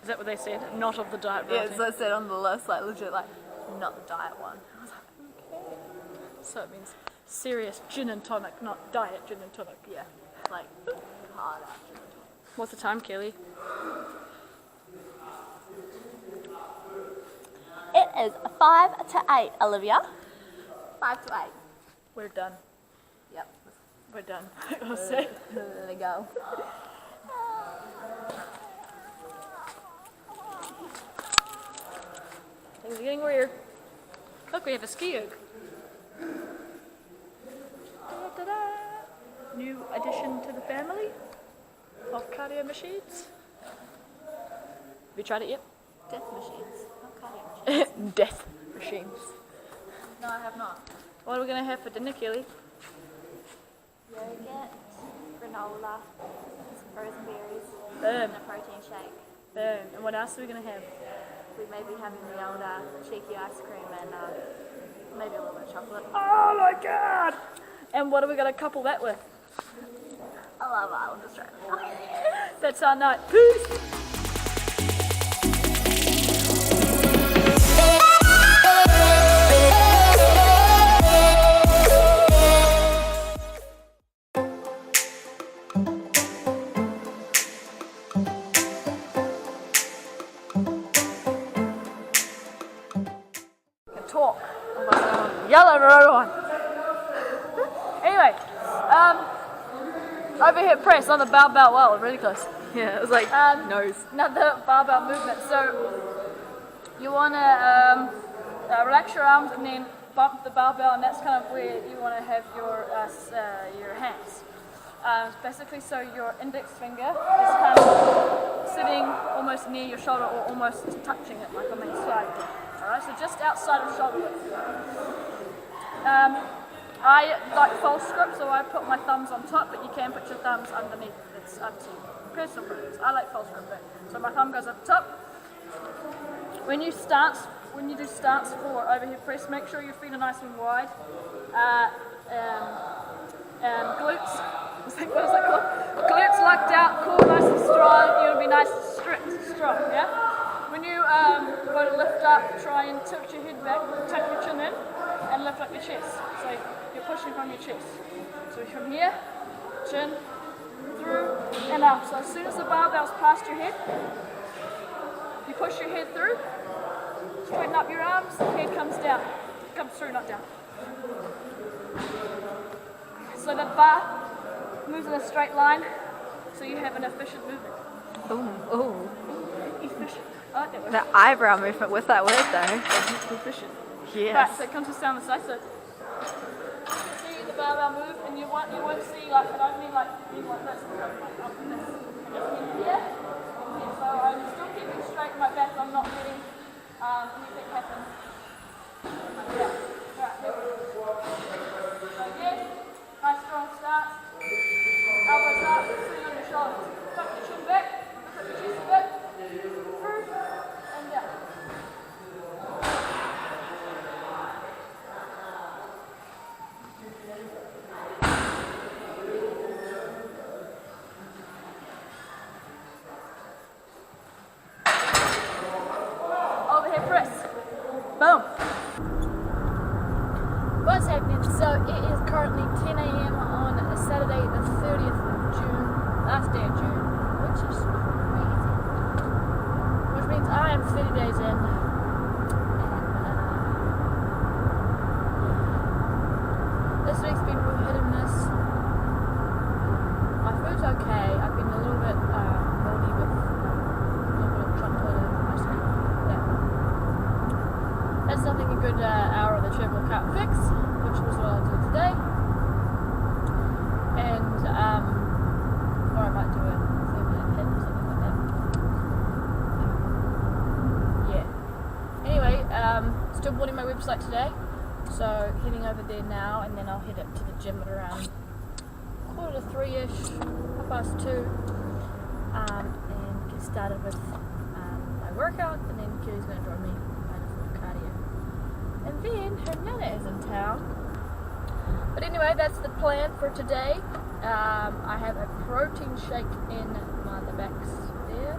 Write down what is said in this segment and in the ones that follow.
Is that what they said? Not of the diet Yeah, variety. so it said on the list, like legit, like not the diet one. I was like, okay. So it means serious gin and tonic, not diet gin and tonic. Yeah, like hard after. What's the time, Kelly? It is 5 to 8, Olivia. 5 to 8. We're done. Yep. We're done. I'll say. There we go. Things are getting weird. Look, we have a ski erg. Da-da-da. New addition to the family of cardio machines. Have you tried it yet? Death machines. Not cardio machines. Death machines. No, I have not. What are we going to have for dinner, Kelly? Yogurt, granola, some frozen berries, Boom. and a protein shake. Boom. And what else are we going to have? We may be having the old cheeky ice cream and maybe a little bit of chocolate. Oh my god! And what are we going to couple that with? I love Island Australia. That's our night. Peace! Talk. Yell at everyone. Anyway, overhead press on the barbell. Wow, really close. Yeah, it was like nose. Another barbell movement. So you want to relax your arms and then bump the barbell, and that's kind of where you want to have your hands. Basically, so your index finger is kind of sitting almost near your shoulder or almost touching it, like on the side. Alright, so just outside of shoulder width. I like false grip, so I put my thumbs on top, but you can put your thumbs underneath. It's up to you. Personal preference. I like false grip, so my thumb goes up top. When you do stance for overhead press, make sure your feet are nice and wide. Glutes. What is that called? Glutes locked out, core nice and strong. You want to be nice and strict, strong. Yeah. When you go to lift up, try and tilt your head back, tuck your chin in, and lift up your chest. So you're pushing from your chest. So from here, chin, through, and up. So as soon as the barbell's past your head, you push your head through, straighten up your arms, head comes down. Comes through, not down. So the bar moves in a straight line, so you have an efficient movement. Ooh. Efficient. I like that word. The eyebrow movement with that word though. Efficient. Yes. Right, so it comes just down the side. So you see the barbell move, and you won't see like, I don't mean like you like this, like up and this. And just keep here. And so I'm still keeping straight in my back. I'm not letting anything happen. Like that. Right, here we go. So again, nice strong stance. Elbows up, sitting on your shoulders. Tuck your chin back, lift up your chest a bit. Through and down. Overhead press. Boom. What's happening? So it is currently 10 a.m. on Saturday the 30th of June, last day of June, which is crazy. Which means I am 30 days in. And this week's been real hit and miss. My food's okay. I've been a little bit moldy with a little bit of chocolate and ice cream. Yeah. That's nothing a good hour of the treadmill can't fix, which was what I'll do today. And or I might do a 30-minute hit or something like that. Yeah. Anyway, still building my website today, so heading over there now, and then I'll head up to the gym at around 2:45-ish, 2:30, and get started with my workout, and then Kelly's going to join me for cardio. And then her nana is in town. But anyway, that's the plan for today. I have a protein shake in the backs there.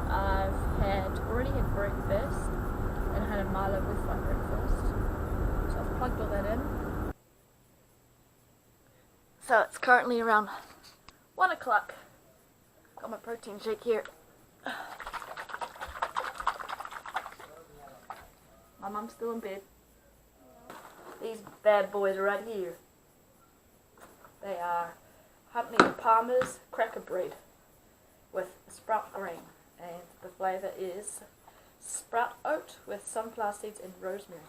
I've had breakfast and had a Milo with my breakfast. So I've plugged all that in. So it's currently around 1 o'clock. Got my protein shake here. My mum's still in bed. These bad boys are right here. They are Huntley and Palmer's cracker bread with sprout grain, and the flavour is sprout oat with sunflower seeds and rosemary.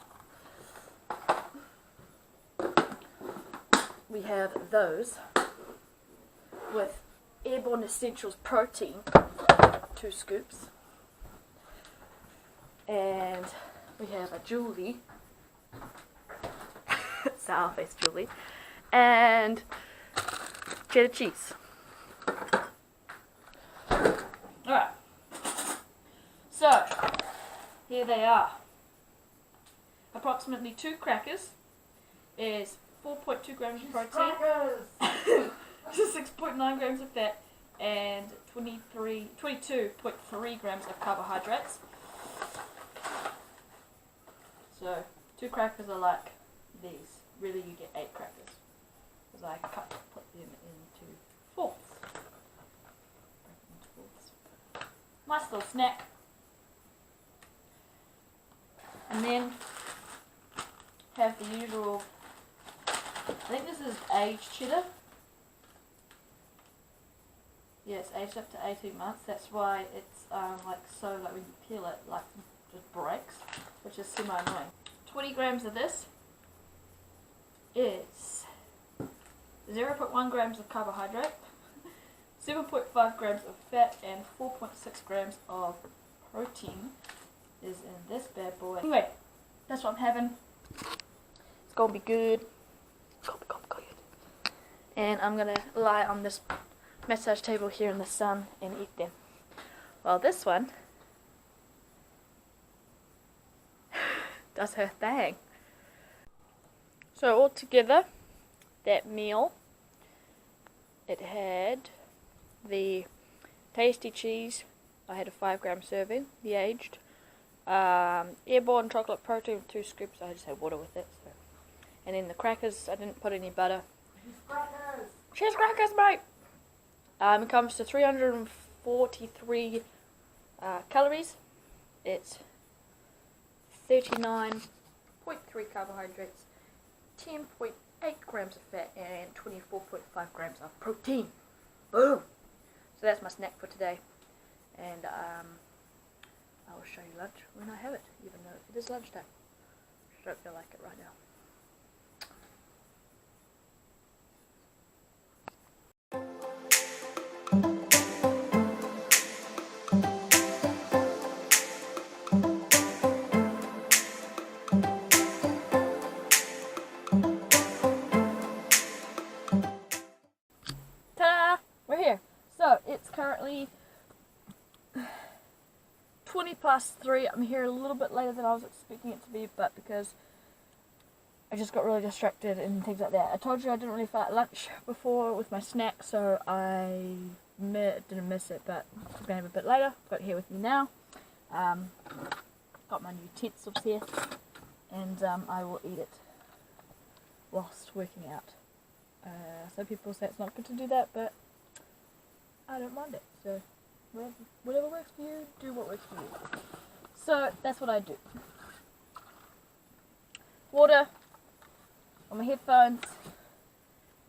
We have those with Airborne Essentials protein, 2 scoops, and we have a Julie, sour face Julie, and cheddar cheese. Alright, so here they are. Approximately 2 crackers is 4.2 grams of protein, 6.9 grams of fat, and 22.3 grams of carbohydrates. So 2 crackers are like these. Really, you get 8 crackers, because I put them into fourths. Nice little snack. And then have the usual, I think this is aged cheddar. Yeah, it's aged up to 18 months. That's why it's like so, like when you peel it, like just breaks, which is semi-annoying. 20 grams of this is 0.1 grams of carbohydrate, 7.5 grams of fat, and 4.6 grams of protein is in this bad boy. Anyway, that's what I'm having. It's gonna be good. It's gonna be good. And I'm gonna lie on this massage table here in the sun and eat them. Well, this one does her thing. So altogether, that meal, it had the tasty cheese. I had a 5 gram serving, the aged. Airborne chocolate protein with 2 scoops. I just had water with it. So. And then the crackers, I didn't put any butter. Cheese crackers, mate! It comes to 343 calories. It's 39.3 carbohydrates, 10.8 grams of fat, and 24.5 grams of protein. Boom! So that's my snack for today. And I will show you lunch when I have it, even though it is lunchtime. I don't feel like it right now. Ta-da! We're here. So it's currently 20 past 3. I'm here a little bit later than I was expecting it to be, but because I just got really distracted and things like that. I told you I didn't really feel like lunch before with my snack, so I didn't miss it, but I'm going to have a bit later. Got it here with me now. Got my new utensils here, and I will eat it whilst working out. Some people say it's not good to do that, but I don't mind it. So whatever works for you, do what works for you. So that's what I do. Water on my headphones,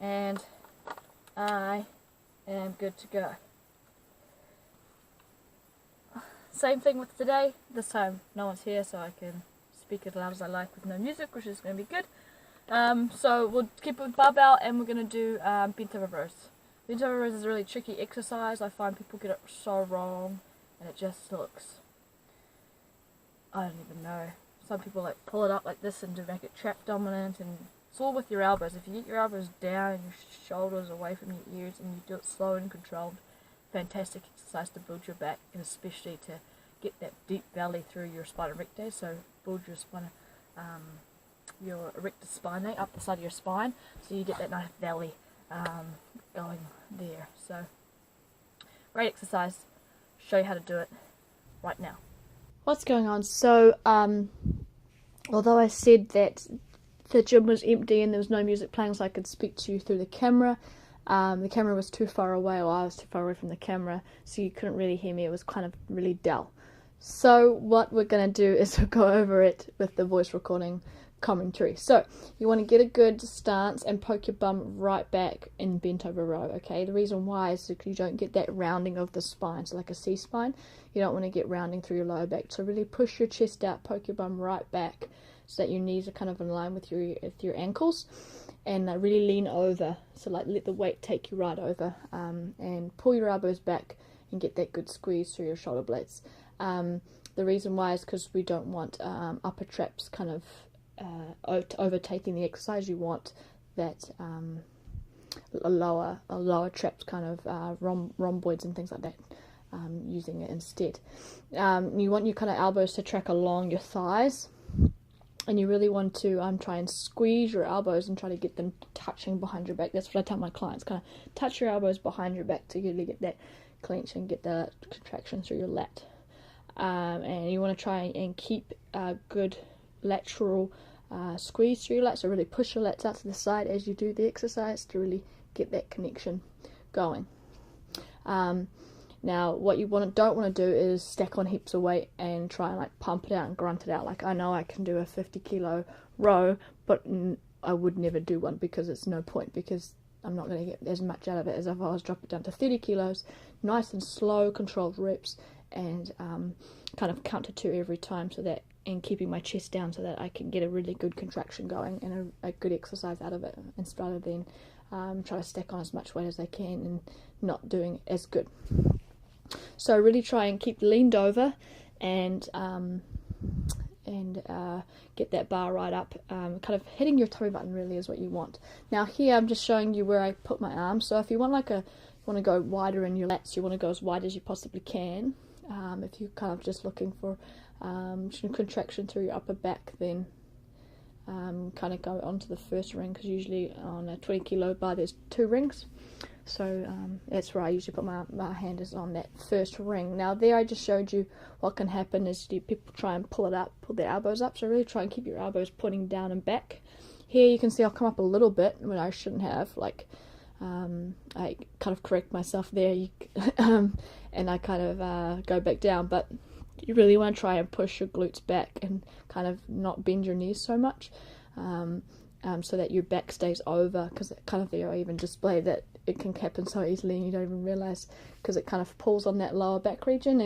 and I am good to go. Same thing with today. This time no one's here, so I can speak as loud as I like with no music, which is going to be good. So we'll keep it with barbell, and we're going to do bent over rows. Bent over rows is a really tricky exercise. I find people get it so wrong, and it just looks, I don't even know. Some people like pull it up like this and to make it trap dominant, and it's all with your elbows. If you get your elbows down and your shoulders away from your ears and you do it slow and controlled, fantastic exercise to build your back, and especially to get that deep belly through your spina recta. So build your spina, your erector spinae up the side of your spine, so you get that nice belly going there. So great exercise. Show you how to do it right now. What's going on? So, although I said that the gym was empty and there was no music playing so I could speak to you through the camera was too far away, or I was too far away from the camera, so you couldn't really hear me. It was kind of really dull. So what we're going to do is we'll go over it with the voice recording commentary. So you want to get a good stance and poke your bum right back in bent over row, okay? The reason why is because you don't get that rounding of the spine, so like a C-spine, you don't want to get rounding through your lower back. So really push your chest out, poke your bum right back so that your knees are kind of in line with your ankles, and really lean over, so like let the weight take you right over, and pull your elbows back and get that good squeeze through your shoulder blades. The reason why is because we don't want upper traps kind of overtaking the exercise. You want that a lower traps kind of rhomboids and things like that, using it instead. You want your kind of elbows to track along your thighs, and you really want to try and squeeze your elbows and try to get them touching behind your back. That's what I tell my clients, kind of touch your elbows behind your back to really get that clench and get the contraction through your lat. And you want to try and keep a good lateral squeeze through your lats, so really push your lats out to the side as you do the exercise to really get that connection going. Now what you don't want to do is stack on heaps of weight and try and like pump it out and grunt it out. Like, I know I can do a 50 kilo row, but I would never do one because it's no point, because I'm not going to get as much out of it as if I was dropping it down to 30 kilos, nice and slow, controlled reps, and kind of count to 2 every time, so that, and keeping my chest down so that I can get a really good contraction going and a good exercise out of it, instead of then try to stack on as much weight as I can and not doing as good. So really try and keep leaned over and get that bar right up, kind of hitting your tummy button really is what you want. Now here I'm just showing you where I put my arms. So if you want to go wider in your lats, you want to go as wide as you possibly can. If you're kind of just looking for some contraction through your upper back, then kind of go onto the first ring, because usually on a 20 kilo bar there's 2 rings. So that's where I usually put my hand, is on that first ring. Now there I just showed you what can happen is people try and pull their elbows up, so really try and keep your elbows pointing down and back. Here you can see I'll come up a little bit when I shouldn't have, like I kind of correct myself there, and I kind of go back down, but you really want to try and push your glutes back and kind of not bend your knees so much, so that your back stays over, because kind of there I even display that it can happen so easily and you don't even realize, because it kind of pulls on that lower back region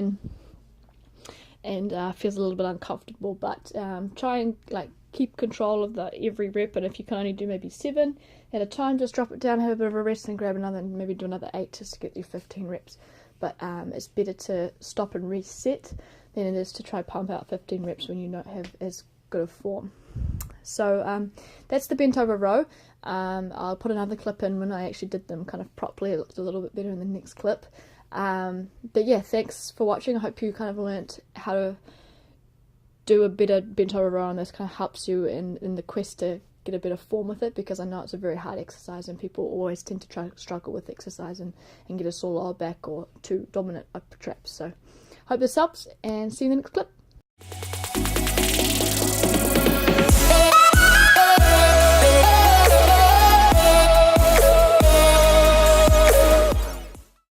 and feels a little bit uncomfortable. But try and like keep control of every rep, and if you can only do maybe 7 at a time, just drop it down, have a bit of a rest, and grab another, and maybe do another 8 just to get you 15 reps. But it's better to stop and reset than it is to try pump out 15 reps when you don't have as good a form. So that's the bent over row. I'll put another clip in when I actually did them kind of properly. It looked a little bit better in the next clip. But yeah, thanks for watching. I hope you kind of learnt how to do a better bent over row, and this kind of helps you in the quest to get a better form with it, because I know it's a very hard exercise and people always tend to struggle with exercise and get a sore lower back or too dominant upper traps. So hope this helps, and see you in the next clip.